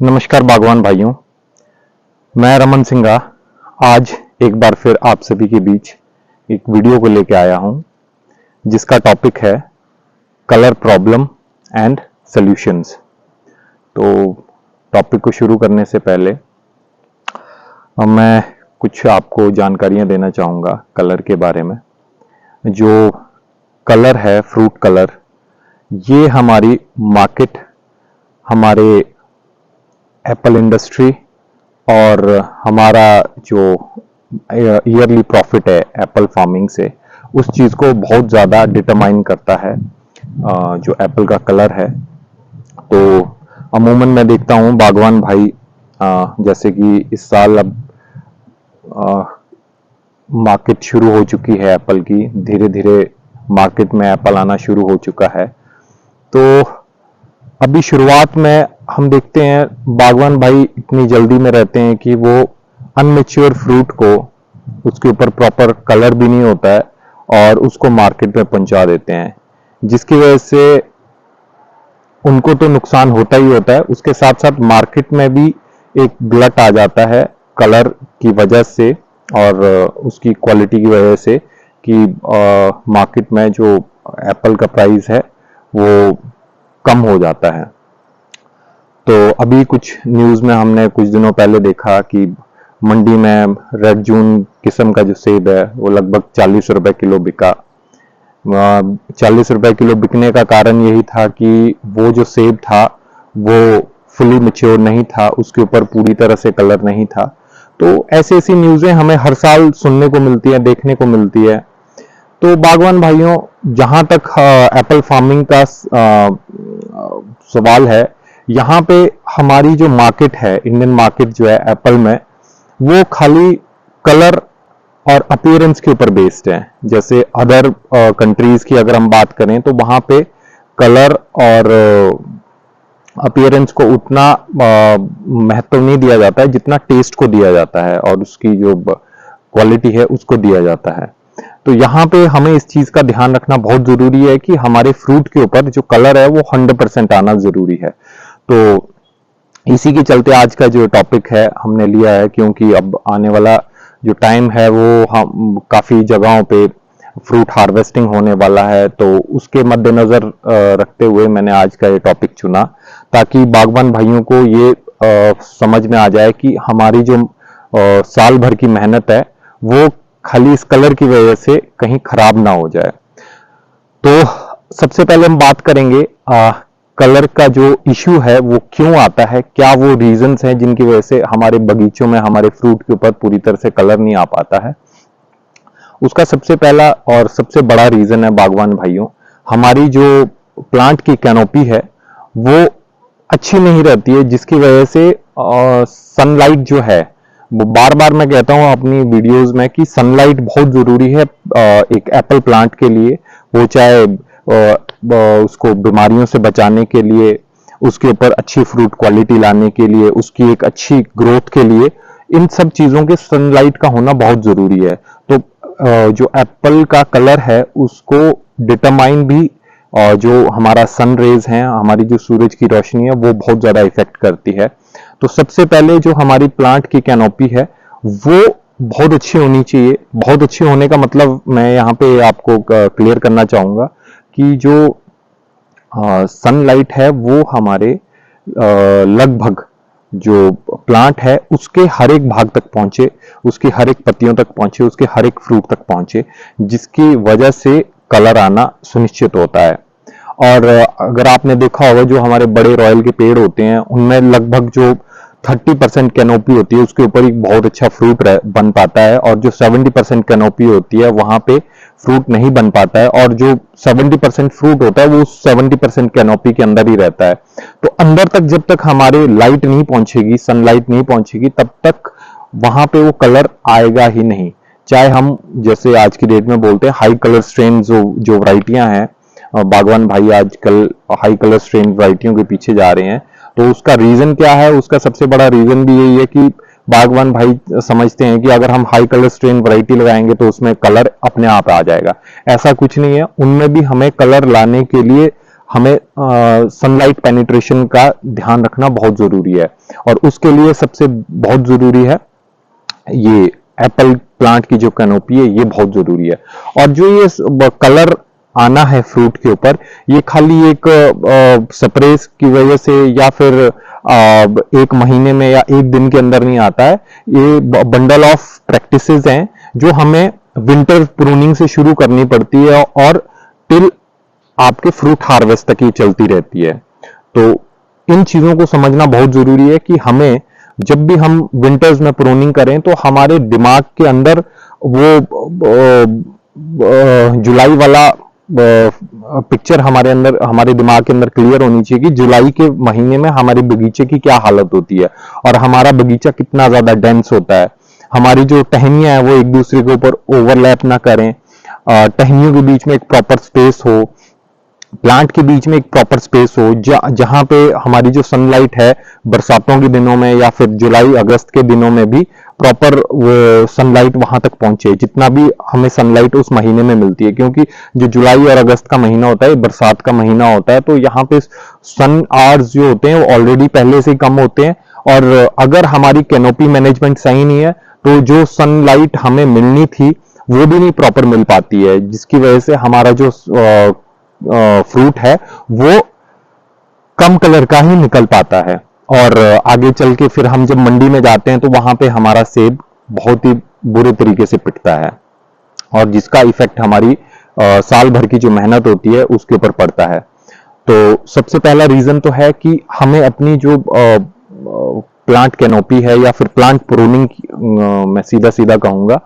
नमस्कार बागवान भाइयों, मैं रमन सिंघा आज एक बार फिर आप सभी के बीच एक वीडियो को लेकर आया हूं, जिसका टॉपिक है कलर प्रॉब्लम एंड सॉल्यूशंस। तो टॉपिक को शुरू करने से पहले मैं कुछ आपको जानकारियां देना चाहूँगा कलर के बारे में। जो कलर है, फ्रूट कलर, ये हमारी मार्केट, हमारे एप्पल इंडस्ट्री और हमारा जो ईयरली प्रॉफिट है एप्पल फार्मिंग से, उस चीज़ को बहुत ज़्यादा डिटरमाइन करता है जो एप्पल का कलर है। तो अमूमन मैं देखता हूँ बागवान भाई, जैसे कि इस साल अब मार्केट शुरू हो चुकी है एप्पल की, धीरे धीरे मार्केट में एप्पल आना शुरू हो चुका है। तो अभी शुरुआत में हम देखते हैं बागवान भाई इतनी जल्दी में रहते हैं कि वो अनमेच्योर फ्रूट को, उसके ऊपर प्रॉपर कलर भी नहीं होता है और उसको मार्केट में पहुंचा देते हैं, जिसकी वजह से उनको तो नुकसान होता ही होता है, उसके साथ साथ मार्केट में भी एक ग्लट आ जाता है कलर की वजह से और उसकी क्वालिटी की वजह से कि मार्केट में जो एप्पल का प्राइस है वो कम हो जाता है। तो अभी कुछ न्यूज़ में हमने कुछ दिनों पहले देखा कि मंडी में रेड जून किस्म का जो सेब है वो लगभग 40 रुपए किलो बिका। 40 रुपए किलो बिकने का कारण यही था कि वो जो सेब था वो फुली मैच्योर नहीं था, उसके ऊपर पूरी तरह से कलर नहीं था। तो ऐसी ऐसी न्यूज़ें हमें हर साल सुनने को मिलती है, देखने को मिलती है। तो बागवान भाइयों, जहां तक एप्पल फार्मिंग का सवाल है, यहाँ पे हमारी जो मार्केट है, इंडियन मार्केट जो है एप्पल में, वो खाली कलर और अपीयरेंस के ऊपर बेस्ड है। जैसे अदर कंट्रीज की अगर हम बात करें तो वहां पे कलर और अपीयरेंस को उतना महत्व नहीं दिया जाता है जितना टेस्ट को दिया जाता है और उसकी जो क्वालिटी है उसको दिया जाता है। तो यहाँ पे हमें इस चीज का ध्यान रखना बहुत जरूरी है कि हमारे फ्रूट के ऊपर जो कलर है वो 100% आना जरूरी है। तो इसी के चलते आज का जो टॉपिक है हमने लिया है, क्योंकि अब आने वाला जो टाइम है वो हम काफी जगहों पे फ्रूट हार्वेस्टिंग होने वाला है, तो उसके मद्देनजर रखते हुए मैंने आज का ये टॉपिक चुना, ताकि बागवान भाइयों को ये समझ में आ जाए कि हमारी जो साल भर की मेहनत है वो खाली इस कलर की वजह से कहीं खराब ना हो जाए। तो सबसे पहले हम बात करेंगे कलर का जो इश्यू है वो क्यों आता है, क्या वो रीजंस हैं जिनकी वजह से हमारे बगीचों में, हमारे फ्रूट के ऊपर पूरी तरह से कलर नहीं आ पाता है। उसका सबसे पहला और सबसे बड़ा रीजन है बागवान भाइयों, हमारी जो प्लांट की कैनोपी है वो अच्छी नहीं रहती है, जिसकी वजह से सनलाइट जो है, बार बार मैं कहता हूं अपनी वीडियोस में कि सनलाइट बहुत जरूरी है एक एप्पल प्लांट के लिए। वो चाहे उसको बीमारियों से बचाने के लिए, उसके ऊपर अच्छी फ्रूट क्वालिटी लाने के लिए, उसकी एक अच्छी ग्रोथ के लिए, इन सब चीजों के सनलाइट का होना बहुत जरूरी है। तो जो एप्पल का कलर है उसको डिटरमाइन भी जो हमारा सन रेज है, हमारी जो सूरज की रोशनी है, वो बहुत ज्यादा इफेक्ट करती है। तो सबसे पहले जो हमारी प्लांट की कैनोपी है वो बहुत अच्छी होनी चाहिए। बहुत अच्छी होने का मतलब मैं यहाँ पे आपको क्लियर करना चाहूंगा कि जो सनलाइट है वो हमारे लगभग जो प्लांट है उसके हर एक भाग तक पहुंचे, उसकी हर एक पत्तियों तक पहुंचे, उसके हर एक फ्रूट तक पहुंचे, जिसकी वजह से कलर आना सुनिश्चित होता है। और अगर आपने देखा होगा जो हमारे बड़े रॉयल के पेड़ होते हैं उनमें लगभग जो 30% कैनोपी होती है उसके ऊपर एक बहुत अच्छा फ्रूट बन पाता है, और जो 70% कैनोपी होती है वहां पे फ्रूट नहीं बन पाता है, और जो 70% फ्रूट होता है वो 70% कैनोपी के अंदर ही रहता है। तो अंदर तक जब तक हमारे लाइट नहीं पहुंचेगी, सनलाइट नहीं पहुंचेगी, तब तक वहां पे वो कलर आएगा ही नहीं। चाहे हम जैसे आज की डेट में बोलते हैं हाई कलर स्ट्रेन जो वराइटियां हैं, बागवान भाई आजकल हाई कलर स्ट्रेन वराइटियों के पीछे जा रहे हैं। तो उसका रीजन क्या है? उसका सबसे बड़ा रीजन भी यही है कि बागवान भाई समझते हैं कि अगर हम हाई कलर स्ट्रेन वैरायटी लगाएंगे तो उसमें कलर अपने आप आ जाएगा। ऐसा कुछ नहीं है, उनमें भी हमें कलर लाने के लिए हमें सनलाइट पेनिट्रेशन का ध्यान रखना बहुत जरूरी है, और उसके लिए सबसे बहुत जरूरी है ये एप्पल प्लांट की जो कैनोपी है, ये बहुत जरूरी है। और जो ये कलर आना है फ्रूट के ऊपर, ये खाली एक स्प्रे की वजह से या फिर एक महीने में या एक दिन के अंदर नहीं आता है। ये बंडल ऑफ प्रैक्टिसेस हैं जो हमें विंटर प्रूनिंग से शुरू करनी पड़ती है और टिल आपके फ्रूट हार्वेस्ट तक ही चलती रहती है। तो इन चीजों को समझना बहुत जरूरी है कि हमें जब भी हम विंटर्स में प्रूनिंग करें तो हमारे दिमाग के अंदर वो जुलाई वाला पिक्चर हमारे दिमाग के अंदर क्लियर होनी चाहिए कि जुलाई के महीने में हमारे बगीचे की क्या हालत होती है और हमारा बगीचा कितना ज्यादा डेंस होता है। हमारी जो टहनियां हैं वो एक दूसरे के ऊपर ओवरलैप ना करें, टहनियों के बीच में एक प्रॉपर स्पेस हो, प्लांट के बीच में एक प्रॉपर स्पेस हो, जहां पे हमारी जो सनलाइट है बरसातों के दिनों में या फिर जुलाई अगस्त के दिनों में भी प्रॉपर वो सनलाइट वहां तक पहुंचे, जितना भी हमें सनलाइट उस महीने में मिलती है। क्योंकि जो जुलाई और अगस्त का महीना होता है बरसात का महीना होता है, तो यहाँ पे सन आवर्स जो होते हैं वो ऑलरेडी पहले से ही कम होते हैं, और अगर हमारी कैनोपी मैनेजमेंट सही नहीं है तो जो सनलाइट हमें मिलनी थी वो भी नहीं प्रॉपर मिल पाती है, जिसकी वजह से हमारा जो फ्रूट है वो कम कलर का ही निकल पाता है। और आगे चल के फिर हम जब मंडी में जाते हैं तो वहां पे हमारा सेब बहुत ही बुरे तरीके से पिटता है, और जिसका इफेक्ट हमारी साल भर की जो मेहनत होती है उसके ऊपर पड़ता है। तो सबसे पहला रीजन तो है कि हमें अपनी जो प्लांट कैनोपी है या फिर प्लांट प्रूनिंग, मैं सीधा सीधा कहूंगा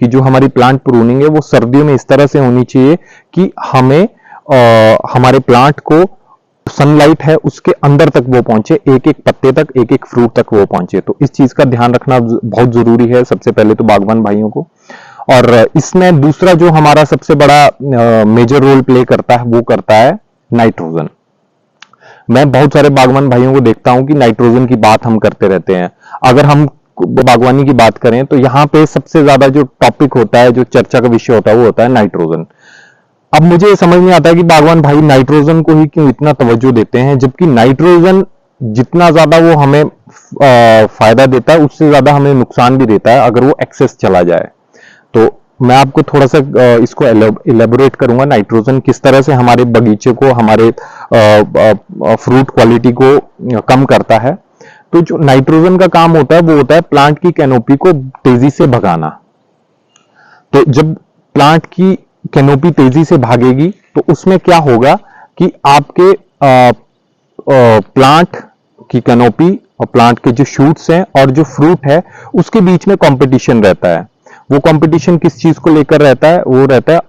कि जो हमारी प्लांट प्रूनिंग है वो सर्दियों में इस तरह से होनी चाहिए कि हमें हमारे प्लांट को सनलाइट है उसके अंदर तक वो पहुंचे, एक एक पत्ते तक, एक एक फ्रूट तक वो पहुंचे। तो इस चीज का ध्यान रखना बहुत जरूरी है सबसे पहले तो बागवान भाइयों को। और इसमें दूसरा जो हमारा सबसे बड़ा मेजर रोल प्ले करता है वो करता है नाइट्रोजन। मैं बहुत सारे बागवान भाइयों को देखता हूं कि नाइट्रोजन की बात हम करते रहते हैं। अगर हम बागवानी की बात करें तो यहाँ पे सबसे ज्यादा जो टॉपिक होता है, जो चर्चा का विषय होता है, वो होता है नाइट्रोजन। अब मुझे ये समझ नहीं आता है कि बागवान भाई नाइट्रोजन को ही क्यों इतना तवज्जो देते हैं, जबकि नाइट्रोजन जितना ज्यादा वो हमें फायदा देता है उससे ज्यादा हमें नुकसान भी देता है अगर वो एक्सेस चला जाए। तो मैं आपको थोड़ा सा इसको इलेबोरेट करूंगा, नाइट्रोजन किस तरह से हमारे बगीचे को, हमारे फ्रूट क्वालिटी को कम करता है। तो जो नाइट्रोजन का काम होता है वो होता है प्लांट की कैनोपी को तेजी से भगाना। तो जब प्लांट की कैनोपी तेजी से भागेगी तो उसमें क्या होगा कि आपके प्लांट की कैनोपी और प्लांट के जो शूट्स हैं और जो फ्रूट है उसके बीच में कंपटीशन रहता है। वो कंपटीशन किस चीज को लेकर रहता है? वो रहता है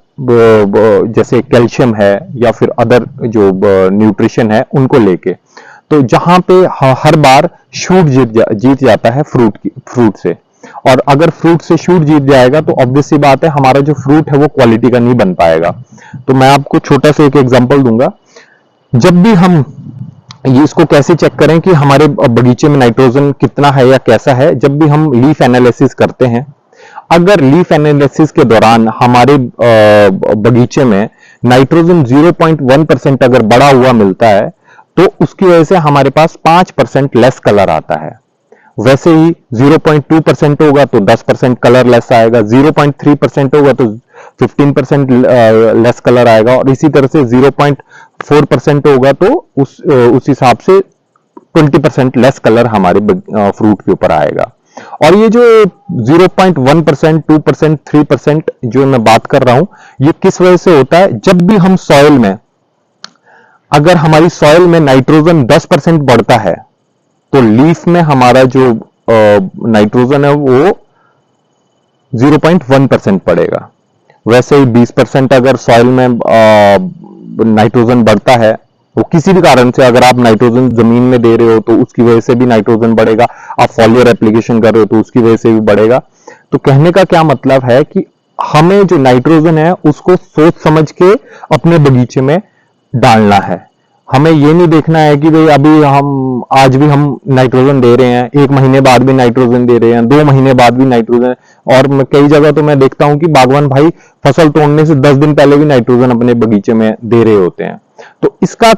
जैसे कैल्शियम है या फिर अदर जो न्यूट्रिशन है उनको लेके। तो जहां पे हर बार शूट जीत जाता है फ्रूट से, और अगर फ्रूट से शूट जीत जाएगा तो ऑब्वियस सी बात है हमारा जो फ्रूट है वो क्वालिटी का नहीं बन पाएगा। तो मैं आपको छोटा सा एक एग्जांपल दूंगा। जब भी हम ये इसको कैसे चेक करें कि हमारे बगीचे में नाइट्रोजन कितना है या कैसा है, जब भी हम लीफ एनालिसिस करते हैं, अगर लीफ एनालिसिस के दौरान हमारे बगीचे में नाइट्रोजन 0.1% अगर बढ़ा हुआ मिलता है तो उसकी वजह से हमारे पास 5% लेस कलर आता है। वैसे ही 0.2% होगा तो 10% कलर लेस आएगा, 0.3% होगा तो 15% लेस कलर आएगा, और इसी तरह से 0.4% होगा तो उस हिसाब से 20% लेस कलर हमारे फ्रूट के ऊपर आएगा। और ये जो 0.1%, 2%, 3% जो मैं बात कर रहा हूं, ये किस वजह से होता है? जब भी हम सॉइल में, अगर हमारी सॉइल में नाइट्रोजन 10% बढ़ता है तो लीफ में हमारा जो नाइट्रोजन है वो 0.1% पड़ेगा। वैसे ही 20% अगर सॉइल में नाइट्रोजन बढ़ता है, वो किसी भी कारण से, अगर आप नाइट्रोजन जमीन में दे रहे हो तो उसकी वजह से भी नाइट्रोजन बढ़ेगा, आप फॉलियर एप्लीकेशन कर रहे हो तो उसकी वजह से भी बढ़ेगा। तो कहने का क्या मतलब है कि हमें जो नाइट्रोजन है उसको सोच समझ के अपने बगीचे में डालना है। हमें ये नहीं देखना है कि भाई अभी आज भी हम नाइट्रोजन दे रहे हैं, 1 महीने बाद भी नाइट्रोजन दे रहे हैं, 2 महीने बाद भी नाइट्रोजन। और कई जगह तो मैं देखता हूं कि बागवान भाई फसल तोड़ने से 10 दिन पहले भी नाइट्रोजन अपने बगीचे में दे रहे होते हैं। तो इसका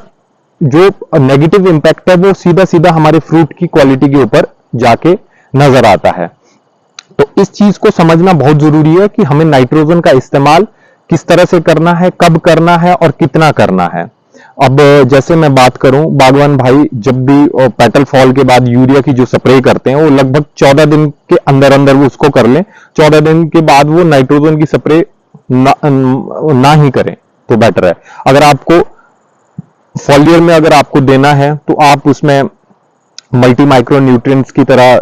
जो नेगेटिव इंपैक्ट है वो सीधा सीधा हमारे फ्रूट की क्वालिटी के ऊपर जाके नजर आता है। तो इस चीज को समझना बहुत जरूरी है कि हमें नाइट्रोजन का इस्तेमाल किस तरह से करना है, कब करना है और कितना करना है। अब जैसे मैं बात करूं, बागवान भाई जब भी पेटल फॉल के बाद यूरिया की जो स्प्रे करते हैं वो लगभग 14 दिन के अंदर अंदर वो उसको कर लें। 14 दिन के बाद वो नाइट्रोजन की स्प्रे ना ही करें तो बेटर है। अगर आपको फॉलियर में अगर आपको देना है तो आप उसमें मल्टी माइक्रो न्यूट्रिएंट्स की तरह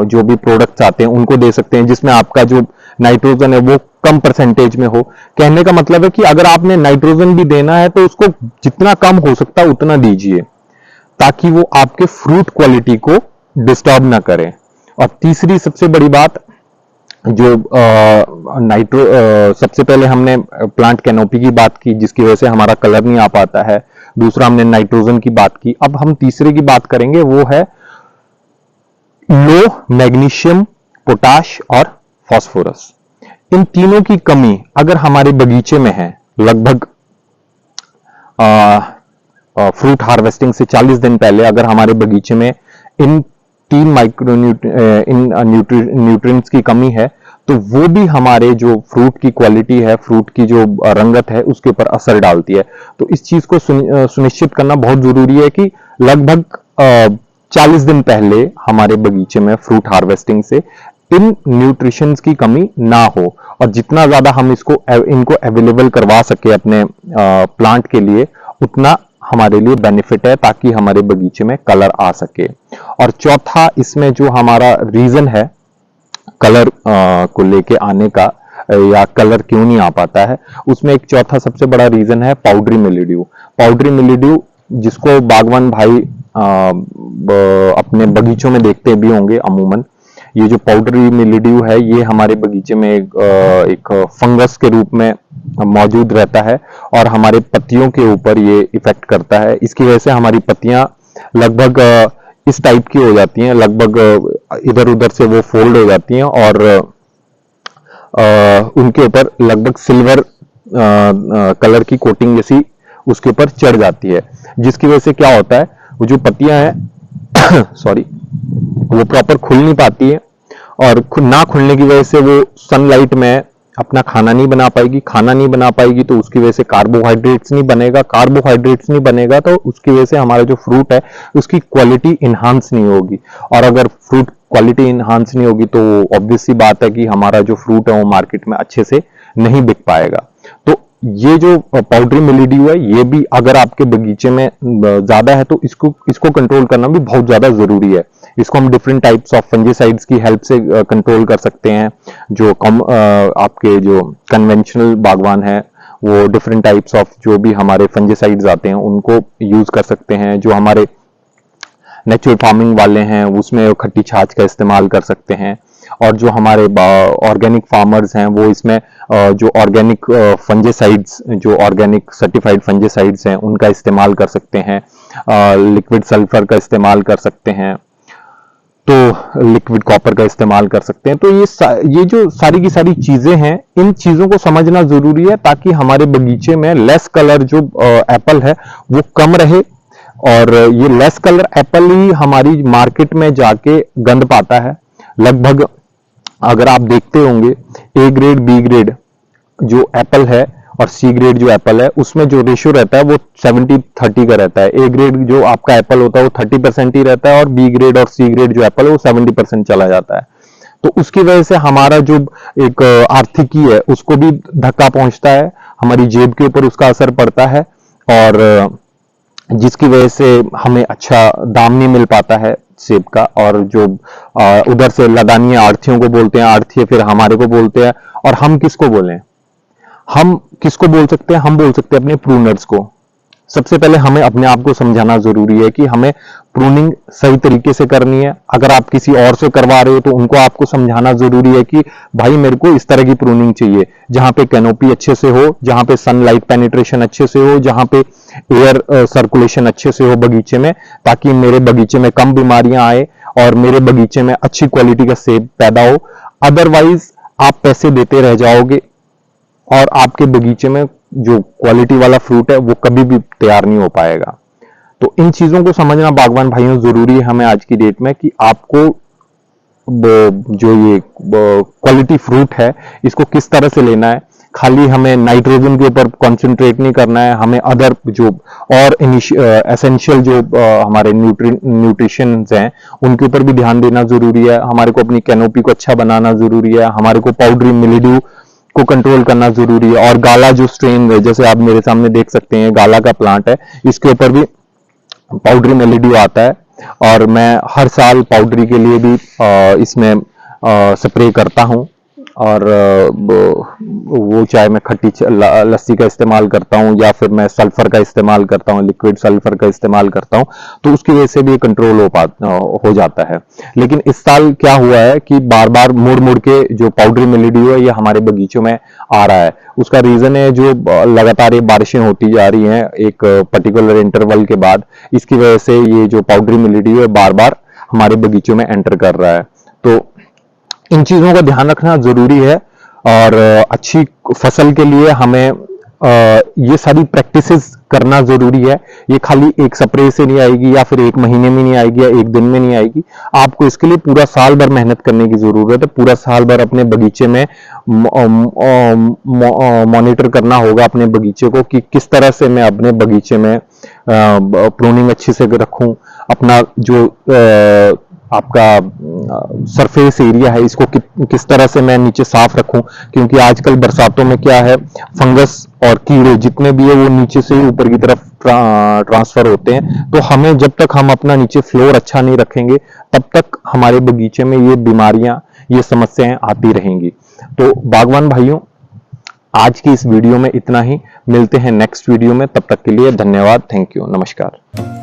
जो भी प्रोडक्ट्स आते हैं उनको दे सकते हैं, जिसमें आपका जो नाइट्रोजन है वो कम परसेंटेज में हो। कहने का मतलब है कि अगर आपने नाइट्रोजन भी देना है तो उसको जितना कम हो सकता है उतना दीजिए, ताकि वो आपके फ्रूट क्वालिटी को डिस्टर्ब ना करे। और तीसरी सबसे बड़ी बात, जो सबसे पहले हमने प्लांट कैनोपी की बात की जिसकी वजह से हमारा कलर नहीं आ पाता है। दूसरा हमने नाइट्रोजन की बात की। अब हम तीसरे की बात करेंगे, वो है लो मैग्नीशियम, पोटाश और फास्फोरस। इन तीनों की कमी अगर हमारे बगीचे में है, लगभग फ्रूट हार्वेस्टिंग से 40 दिन पहले अगर हमारे बगीचे में इन तीन माइक्रो न्यूट्रिएंट्स की कमी है, तो वो भी हमारे जो फ्रूट की क्वालिटी है, फ्रूट की जो रंगत है, उसके ऊपर असर डालती है। तो इस चीज को सुनिश्चित करना बहुत जरूरी है कि लगभग 40 दिन पहले हमारे बगीचे में फ्रूट हार्वेस्टिंग से इन न्यूट्रिशंस की कमी ना हो, और जितना ज्यादा हम इनको अवेलेबल करवा सके अपने प्लांट के लिए, उतना हमारे लिए बेनिफिट है, ताकि हमारे बगीचे में कलर आ सके। और चौथा इसमें जो हमारा रीजन है कलर को लेके आने का, या कलर क्यों नहीं आ पाता है, उसमें एक चौथा सबसे बड़ा रीजन है पाउडरी मिलीड्यू। पाउडरी मिलीड्यू जिसको बागवान भाई अपने बगीचों में देखते भी होंगे अमूमन। ये जो पाउडरी मिलीड्यू है ये हमारे बगीचे में एक फंगस के रूप में मौजूद रहता है, और हमारे पत्तियों के ऊपर ये इफेक्ट करता है। इसकी वजह से हमारी पत्तियां लगभग इस टाइप की हो जाती हैं, लगभग इधर उधर से वो फोल्ड हो जाती हैं, और उनके ऊपर लगभग सिल्वर कलर की कोटिंग जैसी उसके ऊपर चढ़ जाती है, जिसकी वजह से क्या होता है, वो जो पत्तियां हैं सॉरी, वो प्रॉपर खुल नहीं पाती है, और ना खुलने की वजह से वो सनलाइट में अपना खाना नहीं बना पाएगी। खाना नहीं बना पाएगी तो उसकी वजह से कार्बोहाइड्रेट्स नहीं बनेगा, कार्बोहाइड्रेट्स नहीं बनेगा तो उसकी वजह से हमारा जो फ्रूट है उसकी क्वालिटी इनहांस नहीं होगी, और अगर फ्रूट क्वालिटी इनहांस नहीं होगी तो ऑब्वियस सी बात है कि हमारा जो फ्रूट है वो मार्केट में अच्छे से नहीं बिक पाएगा। तो ये जो पाउडरी मिलीड्यू है, ये भी अगर आपके बगीचे में ज्यादा है तो इसको कंट्रोल करना भी बहुत ज्यादा जरूरी है। इसको हम डिफरेंट टाइप्स ऑफ फंजीसाइड्स की हेल्प से कंट्रोल कर सकते हैं। जो आपके जो कन्वेंशनल बागवान है वो डिफरेंट टाइप्स ऑफ जो भी हमारे फंजीसाइड्स आते हैं उनको यूज कर सकते हैं। जो हमारे नेचुरल फार्मिंग वाले हैं उसमें खट्टी छाछ का इस्तेमाल कर सकते हैं, और जो हमारे ऑर्गेनिक फार्मर्स हैं वो इसमें जो ऑर्गेनिक फंजीसाइड्स, जो ऑर्गेनिक सर्टिफाइड फंजीसाइड्स हैं उनका इस्तेमाल कर सकते हैं। लिक्विड सल्फर का इस्तेमाल कर सकते हैं, तो लिक्विड कॉपर का इस्तेमाल कर सकते हैं। तो ये जो सारी की सारी चीजें हैं, इन चीजों को समझना जरूरी है, ताकि हमारे बगीचे में लेस कलर जो एप्पल है वो कम रहे, और ये लेस कलर एप्पल ही हमारी मार्केट में जाके गंद पाता है। लगभग अगर आप देखते होंगे ए ग्रेड, बी ग्रेड जो एप्पल है और सी ग्रेड जो एप्पल है, उसमें जो रेशियो रहता है वो 70-30 का रहता है। ए ग्रेड जो आपका एप्पल होता है वो 30% ही रहता है, और बी ग्रेड और सी ग्रेड जो एप्पल है वो 70% चला जाता है। तो उसकी वजह से हमारा जो एक आर्थिकी है उसको भी धक्का पहुंचता है, हमारी जेब के ऊपर उसका असर पड़ता है, और जिसकी वजह से हमें अच्छा दाम नहीं मिल पाता है सेब का। और जो उधर से लदानिया आढ़तियों को बोलते हैं, आढ़तिये फिर हमारे को बोलते हैं, और हम किसको बोलें, हम किसको बोल सकते हैं, हम बोल सकते हैं अपने प्रूनर्स को। सबसे पहले हमें अपने आप को समझाना जरूरी है कि हमें प्रूनिंग सही तरीके से करनी है। अगर आप किसी और से करवा रहे हो तो उनको आपको समझाना जरूरी है कि भाई मेरे को इस तरह की प्रूनिंग चाहिए, जहां पे कैनोपी अच्छे से हो, जहां पे सनलाइट पेनिट्रेशन अच्छे से हो, जहां पे एयर सर्कुलेशन अच्छे से हो बगीचे में, ताकि मेरे बगीचे में कम बीमारियां आए और मेरे बगीचे में अच्छी क्वालिटी का सेब पैदा हो। अदरवाइज आप पैसे देते रह जाओगे और आपके बगीचे में जो क्वालिटी वाला फ्रूट है वो कभी भी तैयार नहीं हो पाएगा। तो इन चीजों को समझना बागवान भाइयों जरूरी है हमें आज की डेट में, कि आपको जो ये क्वालिटी फ्रूट है इसको किस तरह से लेना है। खाली हमें नाइट्रोजन के ऊपर कंसंट्रेट नहीं करना है, हमें अदर जो और एसेंशियल जो हमारे न्यूट्रिशन हैं उनके ऊपर भी ध्यान देना जरूरी है। हमारे को अपनी कैनोपी को अच्छा बनाना जरूरी है, हमारे को पाउडरी मिलिड्यू को कंट्रोल करना जरूरी है। और गाला जो स्ट्रेन है, जैसे आप मेरे सामने देख सकते हैं, गाला का प्लांट है, इसके ऊपर भी पाउडरी मिलिड्यू आता है और मैं हर साल पाउडरी के लिए भी इसमें स्प्रे करता हूं। और वो चाहे मैं खट्टी लस्सी का इस्तेमाल करता हूं या फिर मैं सल्फर का इस्तेमाल करता हूं, लिक्विड सल्फर का इस्तेमाल करता हूं, तो उसकी वजह से भी कंट्रोल हो जाता है। लेकिन इस साल क्या हुआ है कि बार बार मुड़ मुड़ के जो पाउडरी मिलिड्यू है ये हमारे बगीचों में आ रहा है। उसका रीजन है जो लगातार ये बारिशें होती जा रही हैं एक पर्टिकुलर इंटरवल के बाद, इसकी वजह से ये जो पाउडरी मिलिड्यू है बार बार हमारे बगीचों में एंटर कर रहा है। तो इन चीजों का ध्यान रखना जरूरी है और अच्छी फसल के लिए हमें ये सारी प्रैक्टिसेस करना जरूरी है। ये खाली एक स्प्रे से नहीं आएगी या फिर एक महीने में नहीं आएगी या एक दिन में नहीं आएगी, आपको इसके लिए पूरा साल भर मेहनत करने की जरूरत है। पूरा साल भर अपने बगीचे में मॉनिटर करना होगा अपने बगीचे को कि किस तरह से मैं अपने बगीचे में प्रूनिंग अच्छे से रखूं, अपना जो आपका सरफेस एरिया है इसको किस तरह से मैं नीचे साफ रखूं, क्योंकि आजकल बरसातों में क्या है, फंगस और कीड़े जितने भी है वो नीचे से ऊपर की तरफ ट्रांसफर होते हैं। तो हमें जब तक हम अपना नीचे फ्लोर अच्छा नहीं रखेंगे तब तक हमारे बगीचे में ये बीमारियां, ये समस्याएं आती रहेंगी। तो बागवान भाइयों, आज की इस वीडियो में इतना ही। मिलते हैं नेक्स्ट वीडियो में, तब तक के लिए धन्यवाद, थैंक यू, नमस्कार।